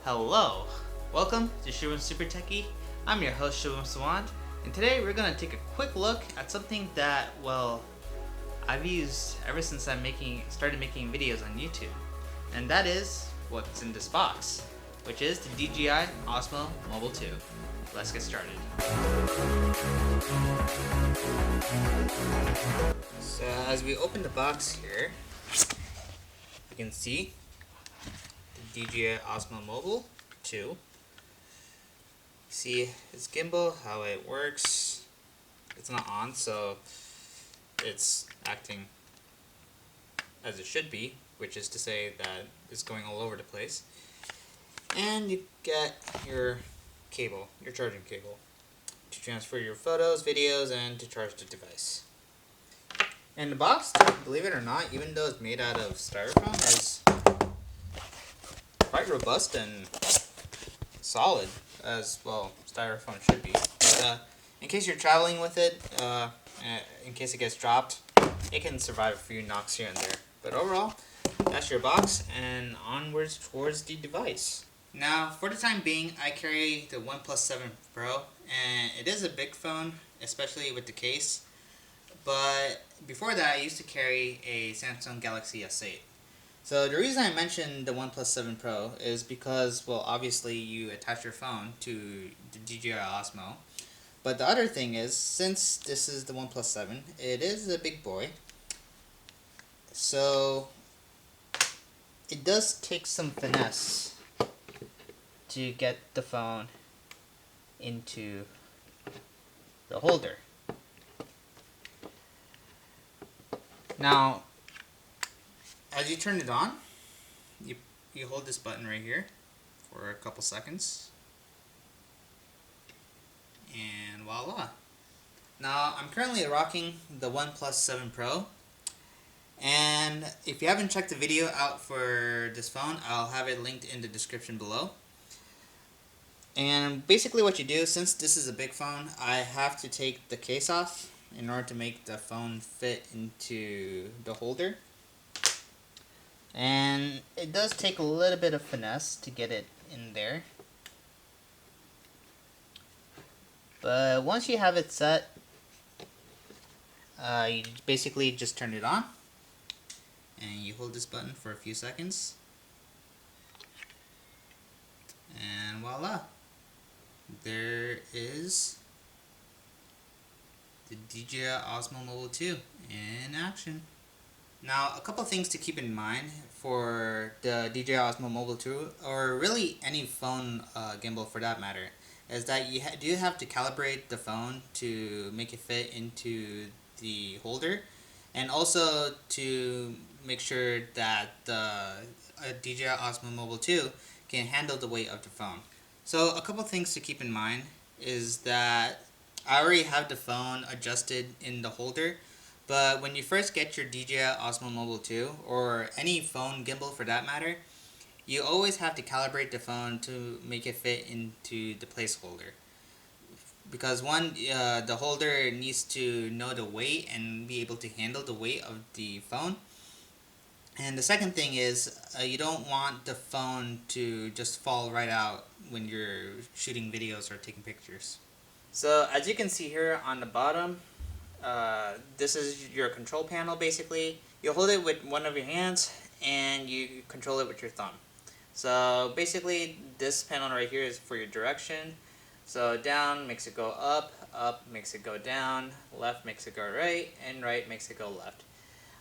Hello, welcome to Shubham Super Techie. I'm your host Shubham Sawant, and today we're gonna take a quick look at something that, well, I've used ever since I started making videos on YouTube, and that is what's in this box, which is the DJI Osmo Mobile 2. Let's get started. So as we open the box here, you can see DJI Osmo Mobile 2. See its gimbal, how it works. It's not on, so it's acting as it should be, which is to say that it's going all over the place. And you get your cable, your charging cable, to transfer your photos, videos, and to charge the device. And the box, believe it or not, even though it's made out of styrofoam, is quite robust and solid, as well styrofoam should be. But in case you're traveling with it, in case it gets dropped, it can survive a few knocks here and there. But overall, that's your box, and onwards towards the device. Now, for the time being, I carry the OnePlus 7 Pro, and it is a big phone, especially with the case. But before that, I used to carry a Samsung Galaxy S8. So the reason I mentioned the OnePlus 7 Pro is because, well, obviously you attach your phone to the DJI Osmo. But the other thing is, since this is the OnePlus 7, it is a big boy. So it does take some finesse to get the phone into the holder. Now, as you turn it on, you hold this button right here for a couple seconds, and voila. Now, I'm currently rocking the OnePlus 7 Pro, and if you haven't checked the video out for this phone, I'll have it linked in the description below. And basically what you do, since this is a big phone, I have to take the case off in order to make the phone fit into the holder. And it does take a little bit of finesse to get it in there. But once you have it set, you basically just turn it on. And you hold this button for a few seconds. And voila. There is the DJI Osmo Mobile 2 in action. Now, a couple things to keep in mind for the DJI Osmo Mobile 2, or really any phone gimbal for that matter, is that you do have to calibrate the phone to make it fit into the holder, and also to make sure that the DJI Osmo Mobile 2 can handle the weight of the phone. So a couple things to keep in mind is that I already have the phone adjusted in the holder. But when you first get your DJI Osmo Mobile 2, or any phone gimbal for that matter, you always have to calibrate the phone to make it fit into the placeholder. Because one, the holder needs to know the weight and be able to handle the weight of the phone. And the second thing is, you don't want the phone to just fall right out when you're shooting videos or taking pictures. So as you can see here on the bottom, this is your control panel basically. You hold it with one of your hands and you control it with your thumb. So basically this panel right here is for your direction. So down makes it go up, up makes it go down, left makes it go right, and right makes it go left.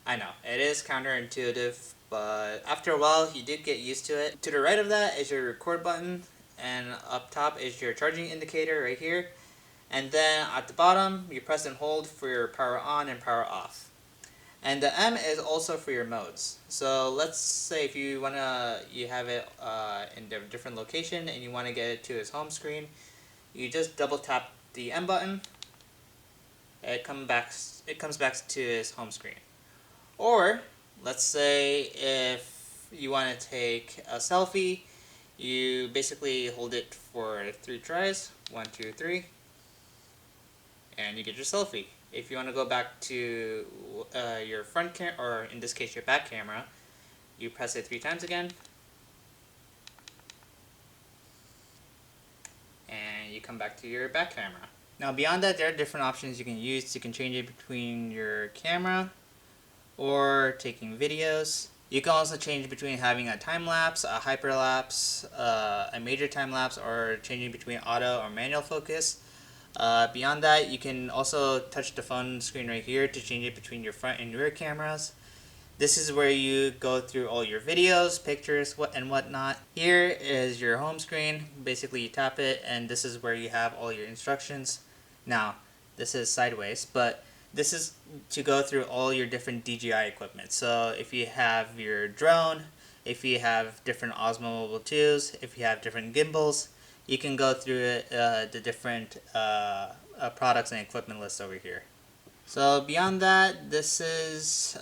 I know, it is counterintuitive, but after a while you do get used to it. To the right of that is your record button, and up top is your charging indicator right here. And then at the bottom, you press and hold for your power on and power off. And the M is also for your modes. So let's say if you have it in a different location and you want to get it to its home screen, you just double tap the M button. It comes back to its home screen. Or let's say if you want to take a selfie, you basically hold it for 3 tries. 1, 2, 3. And you get your selfie. If you want to go back to your front camera, or in this case your back camera, you press it 3 times again, and you come back to your back camera. Now beyond that, there are different options you can use. You can change it between your camera or taking videos. You can also change between having a time lapse, a hyperlapse, a major time lapse, or changing between auto or manual focus. Beyond that, you can also touch the phone screen right here to change it between your front and rear cameras. This is where you go through all your videos, pictures, and whatnot. Here is your home screen. Basically, you tap it, and this is where you have all your instructions. Now, this is sideways, but this is to go through all your different DJI equipment. So if you have your drone, if you have different Osmo Mobile 2s, if you have different gimbals, you can go through the different products and equipment list over here. So beyond that, this is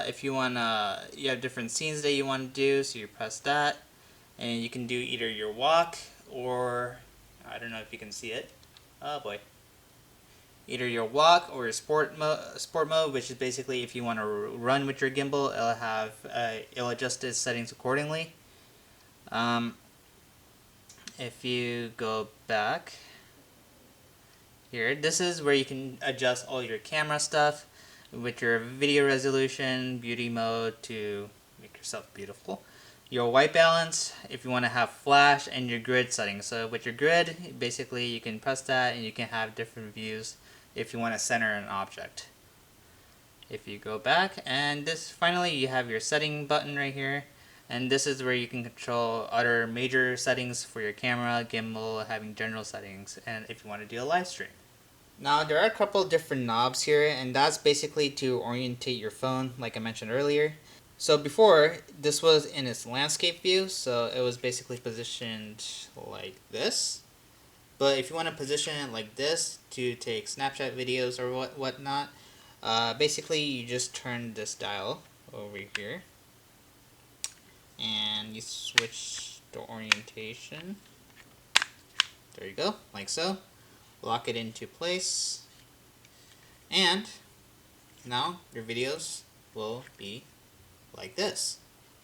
if you wanna, you have different scenes that you want to do, so you press that, and you can do either your walk or, I don't know if you can see it. Oh boy. Either your walk or your sport mode, which is basically if you want to run with your gimbal, it'll adjust its settings accordingly. If you go back here, this is where you can adjust all your camera stuff with your video resolution, beauty mode to make yourself beautiful. Your white balance, if you want to have flash, and your grid settings. So with your grid, basically you can press that and you can have different views if you want to center an object. If you go back, and this finally you have your setting button right here, and this is where you can control other major settings for your camera, gimbal, having general settings, and if you want to do a live stream. Now there are a couple different knobs here, and that's basically to orientate your phone like I mentioned earlier. So before, this was in its landscape view, so it was basically positioned like this. But if you want to position it like this to take Snapchat videos or whatnot, basically you just turn this dial over here and you switch the orientation. There you go, like so. Lock it into place, and now your videos will be like this.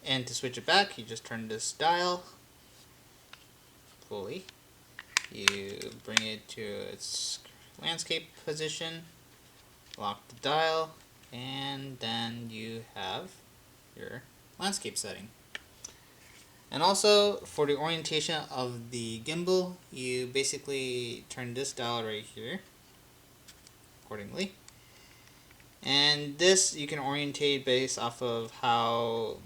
And to switch it back, you just turn this dial fully. You bring it to its landscape position, lock the dial, and then you have your landscape setting. And also, for the orientation of the gimbal, you basically turn this dial right here accordingly. And this you can orientate based off of how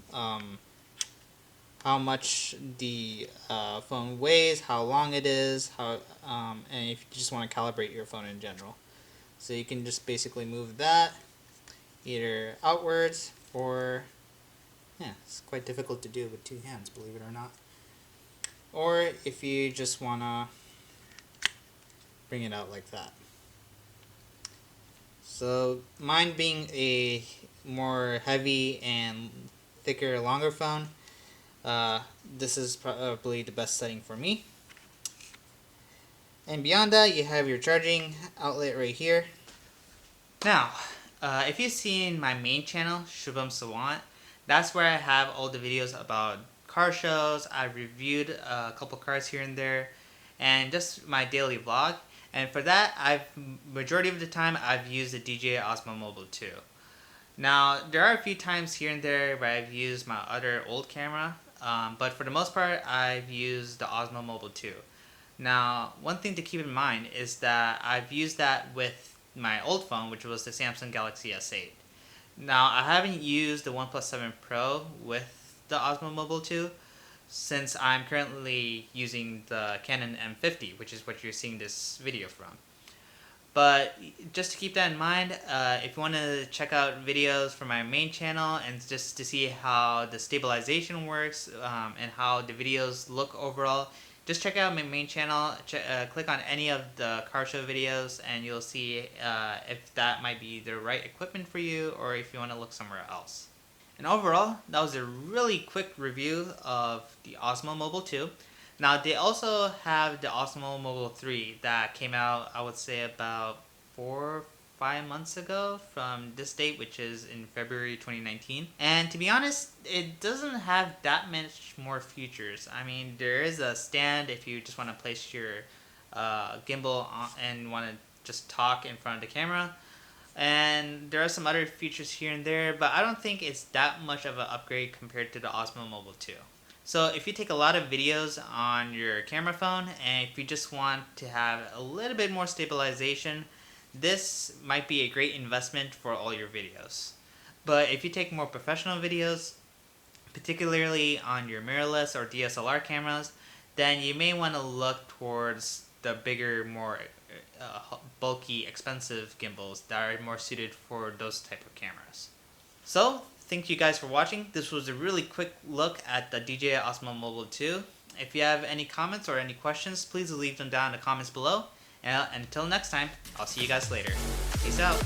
much the phone weighs, how long it is, and if you just want to calibrate your phone in general. So you can just basically move that either outwards or, yeah, it's quite difficult to do with two hands, believe it or not. Or if you just want to bring it out like that. So mine being a more heavy and thicker, longer phone, this is probably the best setting for me. And beyond that, you have your charging outlet right here. Now, if you've seen my main channel, Shubham Sawant, that's where I have all the videos about car shows. I've reviewed a couple cars here and there, and just my daily vlog. And for that, majority of the time I've used the DJI Osmo Mobile 2. Now, there are a few times here and there where I've used my other old camera, but for the most part, I've used the Osmo Mobile 2. Now, one thing to keep in mind is that I've used that with my old phone, which was the Samsung Galaxy S8. Now, I haven't used the OnePlus 7 Pro with the Osmo Mobile 2 since I'm currently using the Canon M50, which is what you're seeing this video from. But just to keep that in mind, if you want to check out videos from my main channel and just to see how the stabilization works and how the videos look overall, just check out my main channel, click on any of the car show videos, and you'll see if that might be the right equipment for you or if you want to look somewhere else. And overall, that was a really quick review of the Osmo Mobile 2. Now, they also have the Osmo Mobile 3 that came out, I would say, about 4 or 5 months ago from this date, which is in February 2019. And to be honest, it doesn't have that much more features. I mean, there is a stand if you just want to place your gimbal and want to just talk in front of the camera. And there are some other features here and there, but I don't think it's that much of an upgrade compared to the Osmo Mobile 2. So if you take a lot of videos on your camera phone, and if you just want to have a little bit more stabilization, this might be a great investment for all your videos. But if you take more professional videos, particularly on your mirrorless or DSLR cameras, then you may want to look towards the bigger, more bulky, expensive gimbals that are more suited for those type of cameras. So, thank you guys for watching. This was a really quick look at the DJI Osmo Mobile 2. If you have any comments or any questions, please leave them down in the comments below. And until next time, I'll see you guys later. Peace out.